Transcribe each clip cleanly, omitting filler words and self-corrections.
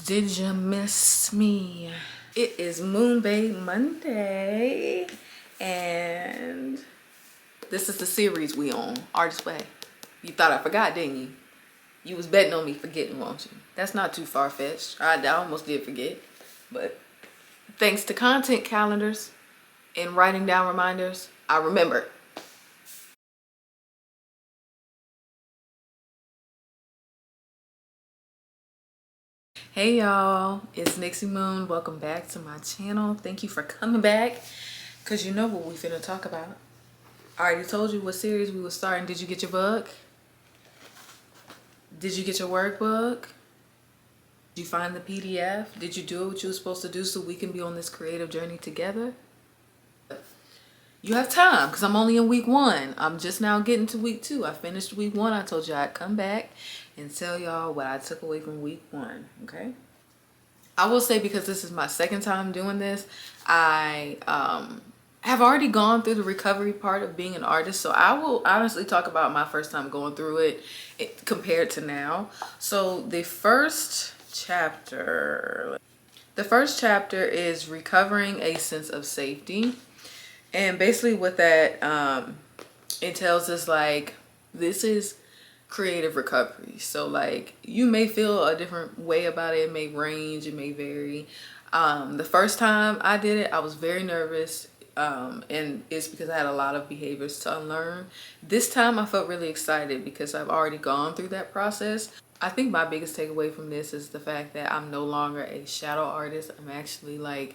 Did you miss me? It is Moonbabe Monday, and this is the series we on, Artist Way. You thought I forgot, didn't you? You was betting on me forgetting, won't you? That's not too far-fetched. I almost did forget, but thanks to content calendars and writing down reminders, I remembered. Hey y'all, it's Nyxie Moon. Welcome back to my channel. Thank you for coming back, because you know what we finna talk about. I already told you what series we were starting. Did you get your book? Did you get your workbook? Did you find the PDF? Did you do what you were supposed to do so we can be on this creative journey together? You have time, because I'm only in week 1. I'm just now getting to week 2. I finished week 1. I told you I'd come back and tell y'all what I took away from week 1, okay? I will say, because this is my second time doing this, I have already gone through the recovery part of being an artist. So I will honestly talk about my first time going through it compared to now. So the first chapter is recovering a sense of safety. And basically what that entails is, like, this is creative recovery. So like, you may feel a different way about it. It may range, it may vary. The first time I did it, I was very nervous, and it's because I had a lot of behaviors to unlearn. This time I felt really excited because I've already gone through that process. I think my biggest takeaway from this is the fact that I'm no longer a shadow artist. I'm actually like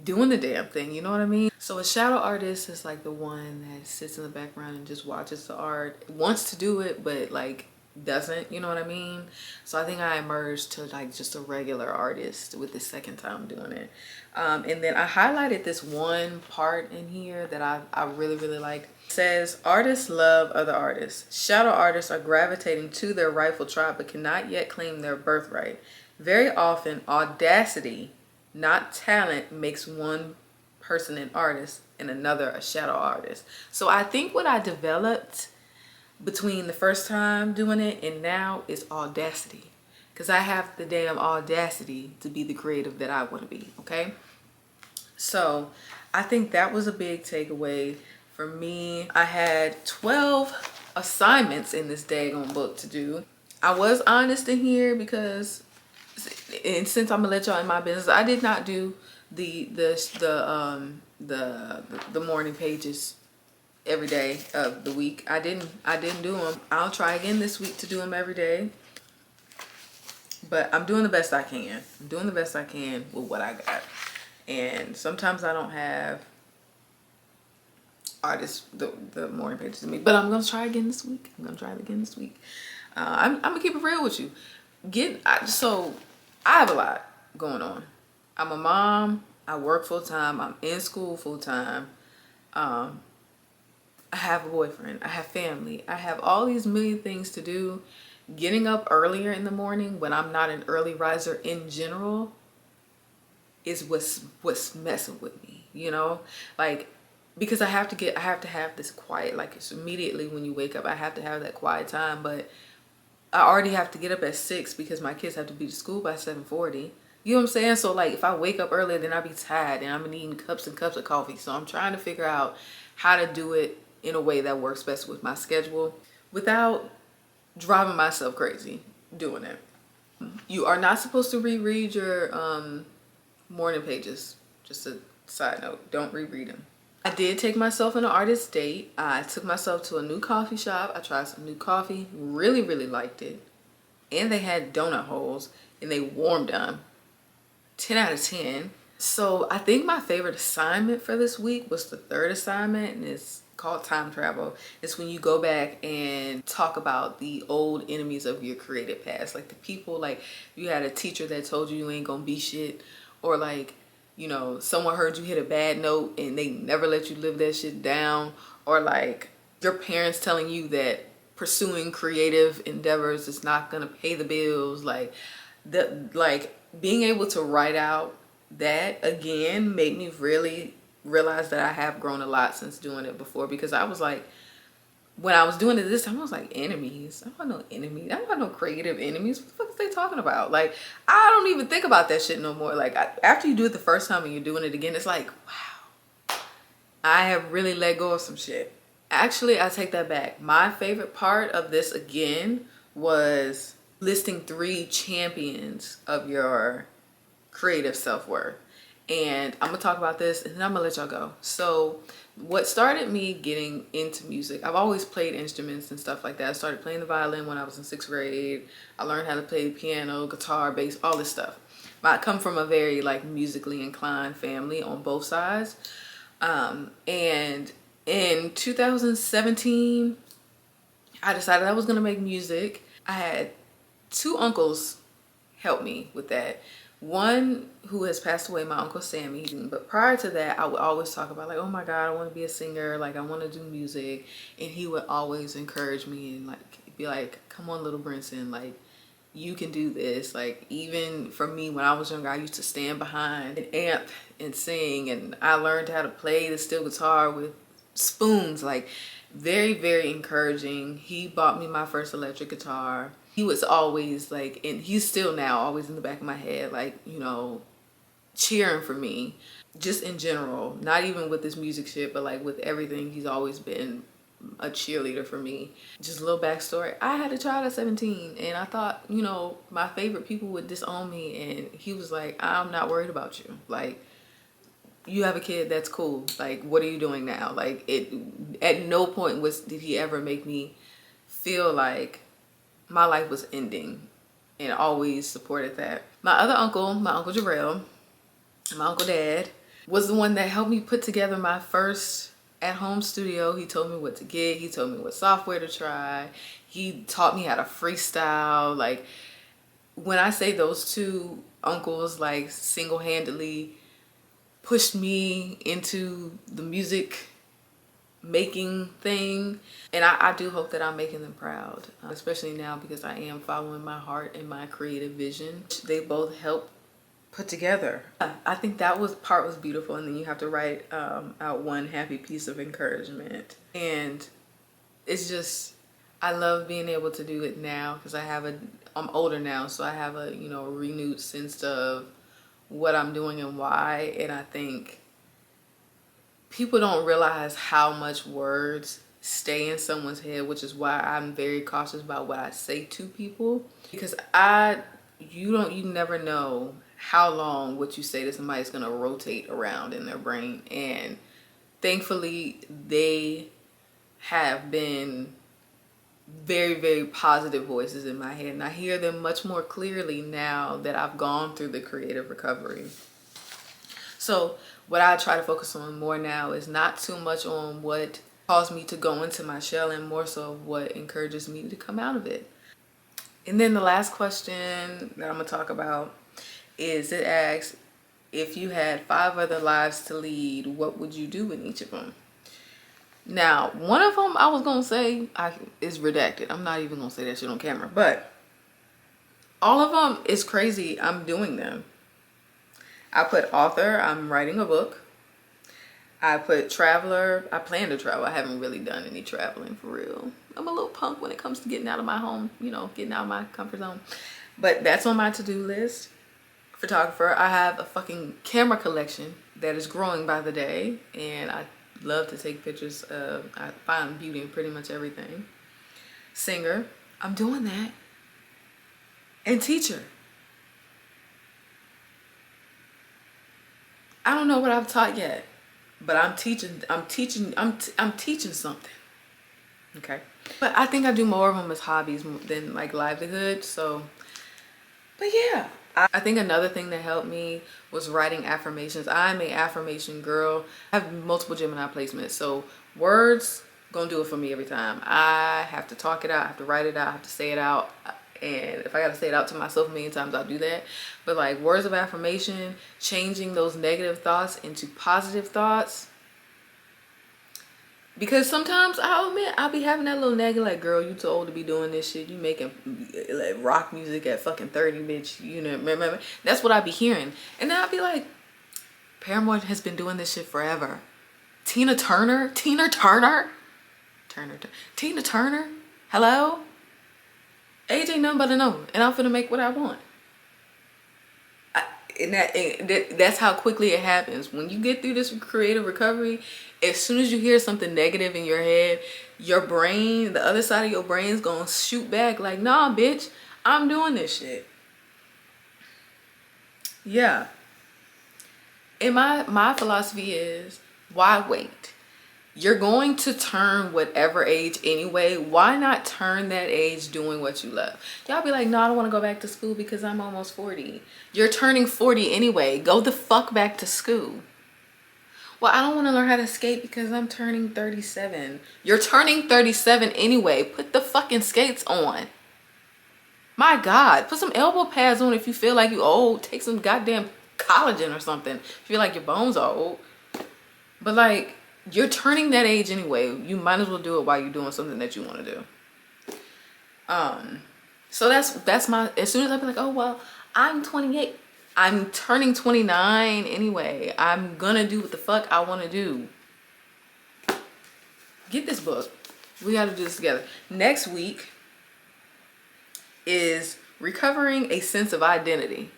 doing the damn thing, you know what I mean? So a shadow artist is like the one that sits in the background and just watches the art, wants to do it, but like doesn't, you know what I mean? So I think I emerged to like just a regular artist with the second time doing it. And then I highlighted this one part in here that I really, really like. It says, artists love other artists. Shadow artists are gravitating to their rightful tribe but cannot yet claim their birthright. Very often, audacity, not talent, makes one person an artist and another a shadow artist. So I think what I developed between the first time doing it and now is audacity, because I have the damn audacity to be the creative that I want to be, okay? So I think that was a big takeaway for me. I had 12 assignments in this daggone book to do. I was honest in here because, and since I'm gonna let y'all in my business, I did not do the morning pages every day of the week. I didn't do them. I'll try again this week to do them every day, but I'm doing the best I can. I'm doing the best I can with what I got, and sometimes I don't have artists the morning pages to me, but I'm gonna try again this week. I'm gonna keep it real with you. So I have a lot going on. I'm a mom. I work full time. I'm in school full time. I have a boyfriend. I have family. I have all these million things to do. Getting up earlier in the morning when I'm not an early riser in general is what's messing with me, you know? Like, because I have to have this quiet, like, it's immediately when you wake up, I have to have that quiet time, but I already have to get up at 6 because my kids have to be to school by 7:40. You know what I'm saying? So like, if I wake up earlier, then I'll be tired and I'm eating cups and cups of coffee. So I'm trying to figure out how to do it in a way that works best with my schedule without driving myself crazy doing it. You are not supposed to reread your morning pages. Just a side note, don't reread them. I did take myself on an artist date. I took myself to a new coffee shop. I tried some new coffee, really, really liked it. And they had donut holes and they warmed them. 10 out of 10. So I think my favorite assignment for this week was the third assignment, and it's called time travel. It's when you go back and talk about the old enemies of your creative past. Like the people, like you had a teacher that told you ain't gonna be shit, or like, you know, someone heard you hit a bad note and they never let you live that shit down, or like your parents telling you that pursuing creative endeavors is not gonna pay the bills. Like being able to write out that again made me really realize that I have grown a lot since doing it before, because I was like, when I was doing it this time, I was like, enemies? I don't want no enemies. I don't want no creative enemies. What the fuck is they talking about? Like, I don't even think about that shit no more. Like, after you do it the first time and you're doing it again, it's like, wow, I have really let go of some shit. Actually, I take that back. My favorite part of this again was listing 3 champions of your creative self-worth. And I'm gonna talk about this and then I'm gonna let y'all go. So what started me getting into music, I've always played instruments and stuff like that. I started playing the violin when I was in 6th grade. I learned how to play piano, guitar, bass, all this stuff. I come from a very like musically inclined family on both sides. And in 2017, I decided I was gonna make music. I had 2 uncles help me with that. One who has passed away, my Uncle Sammy, but prior to that, I would always talk about like, oh my God, I want to be a singer, like I want to do music. And he would always encourage me and like be like, come on, little Brinson, like you can do this. Like even for me, when I was younger, I used to stand behind an amp and sing, and I learned how to play the steel guitar with spoons. Like very, very encouraging. He bought me my first electric guitar. He was always like, and he's still now always in the back of my head, like, you know, cheering for me just in general, not even with this music shit, but like with everything. He's always been a cheerleader for me. Just a little backstory. I had a child at 17 and I thought, you know, my favorite people would disown me, and he was like, I'm not worried about you. Like, you have a kid, that's cool. Like, what are you doing now? Like, it at no point did he ever make me feel like my life was ending, and always supported that. My other uncle, my Uncle Jarrell, my Uncle Dad, was the one that helped me put together my first at-home studio. He told me what to get. He told me what software to try. He taught me how to freestyle. Like, when I say those 2 uncles like single-handedly pushed me into the music making thing, and I do hope that I'm making them proud, especially now because I am following my heart and my creative vision. They both help put together. I think that part was beautiful, and then you have to write out one happy piece of encouragement, and it's just, I love being able to do it now because I'm older now, so I have a, you know, renewed sense of what I'm doing and why. And I think people don't realize how much words stay in someone's head, which is why I'm very cautious about what I say to people, because you never know how long what you say to somebody is going to rotate around in their brain. And thankfully they have been very, very positive voices in my head, and I hear them much more clearly now that I've gone through the creative recovery. So what I try to focus on more now is not too much on what caused me to go into my shell, and more so what encourages me to come out of it. And then the last question that I'm gonna talk about is, it asks, if you had 5 other lives to lead, what would you do in each of them? Now, one of them I was gonna say is redacted. I'm not even gonna say that shit on camera, but all of them is crazy. I'm doing them. I put author, I'm writing a book. I put traveler, I plan to travel. I haven't really done any traveling for real. I'm a little punk when it comes to getting out of my home, you know, getting out of my comfort zone. But that's on my to-do list. Photographer, I have a fucking camera collection that is growing by the day, and I love to take pictures of, I find beauty in pretty much everything. Singer, I'm doing that. And teacher. I don't know what I've taught yet, but I'm teaching something. Okay. But I think I do more of them as hobbies than like livelihood. So, but yeah. I think another thing that helped me was writing affirmations. I'm a affirmation girl. I have multiple Gemini placements, so words gonna do it for me every time. I have to talk it out, I have to write it out, I have to say it out, and if I gotta say it out to myself a million times, I'll do that. But like words of affirmation, changing those negative thoughts into positive thoughts. Because sometimes I'll admit I'll be having that little nagging like, girl, you too old to be doing this shit. You making like rock music at fucking 30, bitch. You know, remember? That's what I be hearing. And then I'll be like, Paramore has been doing this shit forever. Tina Turner? Tina Turner? Hello? Age ain't nothing but a number, and I'm finna make what I want. That's how quickly it happens. When you get through this creative recovery, as soon as you hear something negative in your head, your brain, the other side of your brain is gonna shoot back like, nah, bitch, I'm doing this shit. Yeah. And my philosophy is, why wait? You're going to turn whatever age anyway. Why not turn that age doing what you love? Y'all be like, no, I don't want to go back to school because I'm almost 40. You're turning 40 anyway. Go the fuck back to school. Well, I don't want to learn how to skate because I'm turning 37. You're turning 37 anyway. Put the fucking skates on. My God, put some elbow pads on if you feel like you old. Take some goddamn collagen or something. If you feel like your bones are old. But like, you're turning that age anyway. You might as well do it while you're doing something that you want to do. So that's my, as soon as I be like, oh, well, I'm 28. I'm turning 29 anyway. I'm gonna do what the fuck I want to do. Get this book. We got to do this together. Next week is recovering a sense of identity.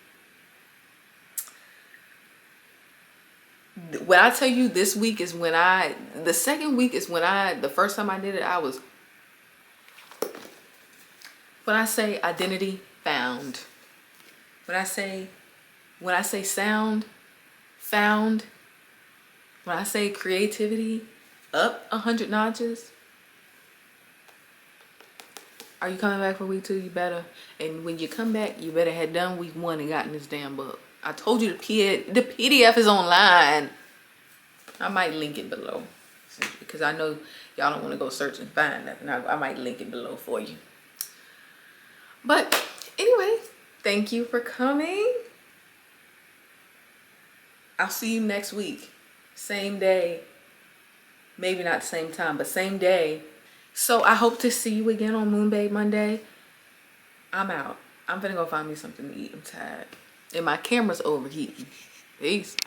When I tell you this week is when the second week is when the first time I did it, when I say identity found, when I say sound found, when I say creativity up 100 notches. Are you coming back for week 2? You better. And when you come back, you better have done week 1 and gotten this damn book. I told you the PDF is online. I might link it below because I know y'all don't want to go search and find nothing. I might link it below for you. But anyway, thank you for coming. I'll see you next week. Same day. Maybe not the same time, but same day. So I hope to see you again on Moonbabe Monday. I'm out. I'm gonna go find me something to eat. I'm tired. And my camera's overheating. Peace.